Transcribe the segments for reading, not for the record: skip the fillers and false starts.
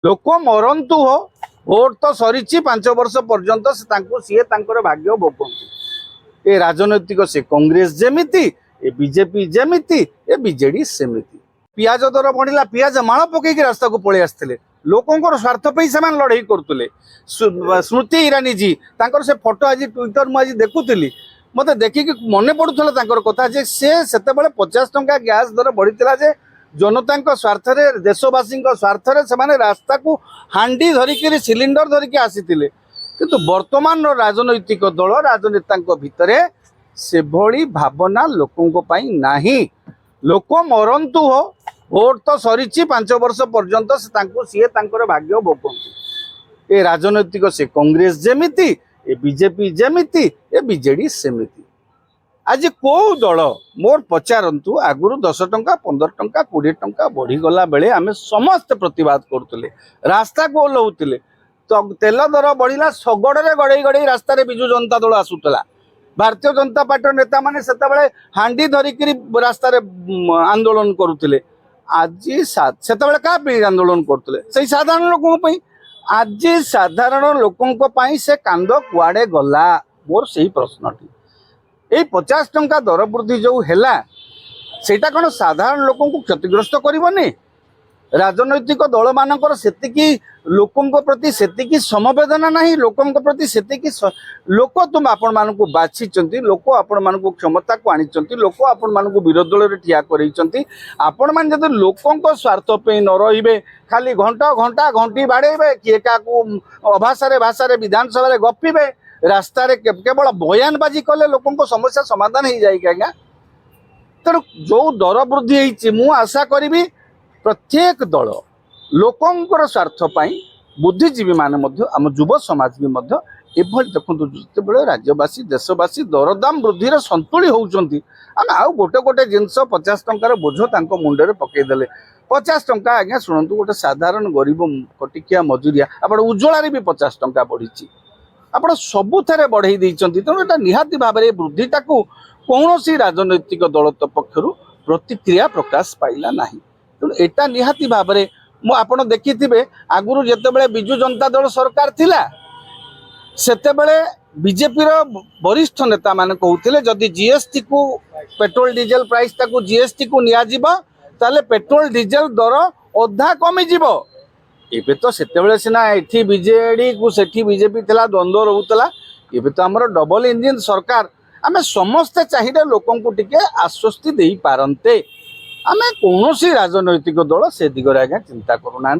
लोक मरंतु हो भोट तो सरी 5 वर्ष पर्यंत सी भाग्य भोगती ए राजनैतिक से कांग्रेस जमीती ए बीजेपी जमीती ए बीजेडी सेमिति पियाज दर बढ़ला पियाज माल पकईकि रास्ता को पलि आसते लोकंर स्वार्थ से लड़ाई करुले स्मृति ईरानी जी तांकर से फोटो आज ट्विटर मुझे देखुली मत देखिक मन पड़ूला कथा से 50 टंका गैस दर बढ़ी जनता स्वार्थरे देशवासी स्वार्थरे से रास्ता को हांडी धरिकी सिलिंडर धरिकी आसी किंतु वर्तमान राजनैतिक दल राजनेता भितर से भली भावना लोकों नाही लोक मरंतु हो भोट तो सरी 5 वर्ष पर्यंत सी भाग्य भोगती ए राजनैतिक से कांग्रेस जमीती ए बीजेपी जमीती ए बीजेडी सेमिति आज कौ दल मोर पचारतु आगुरी 10 टंका 15 टंका 20 टंका बढ़ीगला बेले आम समस्त प्रतिवाद करुले रास्ता को ओह्लौले तो तेल दर बढ़ला शगड़े गड़े गड़े रास्तार बिजु जनता दल आसूला भारतीय जनता पार्टी नेता माने सेतबेले हांडी धरिकी रास्तार आंदोलन करुले आज सेतबेले क्या आंदोलन करुले से साधारण लोकों आज साधारण लोकों से कांद कुआड़े गला मोर से प्रश्नटी ये 50 टंका दर वृद्धि जो है सेटा कौन साधारण लोकों को क्षतिग्रस्त करनी राजनैतिक दल मानकर सेतिकी लोकों प्रति सेतिकी समवेदना नहीं लोकों प्रति सेतिकी लोक तुम आपण मान को बाछिचंती लोक आपण मान को क्षमता को आनिचंती लोक आपण मान को विरोध दल रे ठिया करैचंती आपण मान जदि लोकों स्वार्थ पे न रहिबे खाली घंटा घंटा घंटी बाड़ेबे किए का को भाषा रे विधानसभा रे गपिबे रास्ता रे केवल बयानबाजी कले लोकों को समस्या समाधान हो जाए क्या तेणु जो दर वृद्धि मु आशा करी प्रत्येक दल लोकंर स्वार्थ बुद्धिजीवी मान आम युव समाज भी देखो जो राज्यवासी देशवासी दरदाम वृद्धि सन्तुली होती आम आउ गोटे गोटे जिनस 50 टंकार बोझ मुंडे पकईदे 50 टंका आज्ञा शुणु गोटे साधारण गरीब कटिकिया मजुरिया आप उज्ज्वल भी 50 टंका बढ़ी आप सबुथ बढ़ई तेणु यहाँ निहाती भाव में वृद्धिटा को कौन सी राजनैतिक दल पक्षर प्रतिक्रिया प्रकाश पाइला ना तेणु यहाँ निहाती भाव में मुझे देखी आगुरी जिते बिजु जनता दल सरकार थिला सेतेबेले बीजेपी वरिष्ठ नेता मान कहते जदि जीएसटी को पेट्रोल डीजेल प्राइस ताकू जीएसटी को नियाजिबो ताले पेट्रोल डीजेल दर अधा कमी जीवो एबे तो सेतेबेले सिना एठी बीजेडी को सेठी बीजेपी थिला द्वंद्व रहूतला एबे तो हमर डबल इंजिन सरकार आमे समस्त चाहिए लोकों को टिके आश्वस्ति दे पारंते आमे कौन सी राजनैतिक दल से दिगरे आज्ञा चिंता करूना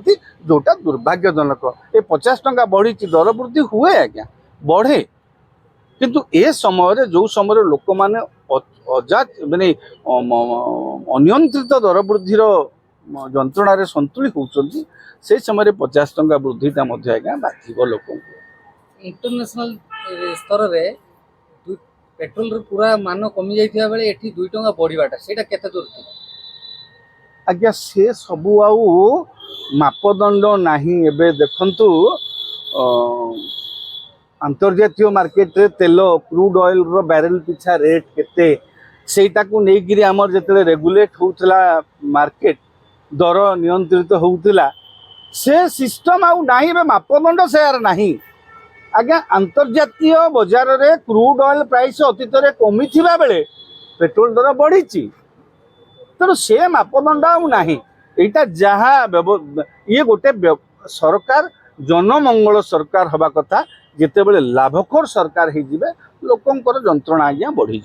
जोटा दुर्भाग्यजनक ये 50 टंका बढ़ी दर वृद्धि हुए आज्ञा बढ़े किंतु ए समय जो समय लोक मैंने अजात माने अनियंत्रित दर वृद्धि जंत्रणा सन्तुली होती से समय 50 टंका वृद्धिटा आज्ञा बाधिब लोक इंटरनेशनल स्तर में पेट्रोल पूरा मान कमी जाइथिबा बेले एठी 2 टंका बढ़ीबाटा सेटा केते दूर थी आज्ञा से सबू आउ मापदंड नहीं एबे देखंतु अंतर्जातीय मार्केट रे तेल क्रूड ऑयल रो बैरेल पिछा रेट केते सेटा को नै गिरी हमर जतले रेगुलेट होतला मार्केट दर नियंत्रित होतला से सिस्टम आउ नाही बे मापदंड से यार नहीं आज्ञा अंतर्जातीय बाजार रे क्रूड ऑयल प्राइस अतीत रे कमी थिबा बेले पेट्रोल दर बढ़ी तेणु से मापदंड आना यहाँ जहाँ ये गोटे सरकार जनमंगल सरकार हवा कथा जिते बड़े लाभखोर सरकार हो लोकंर जंत्रणा आज्ञा बढ़ी।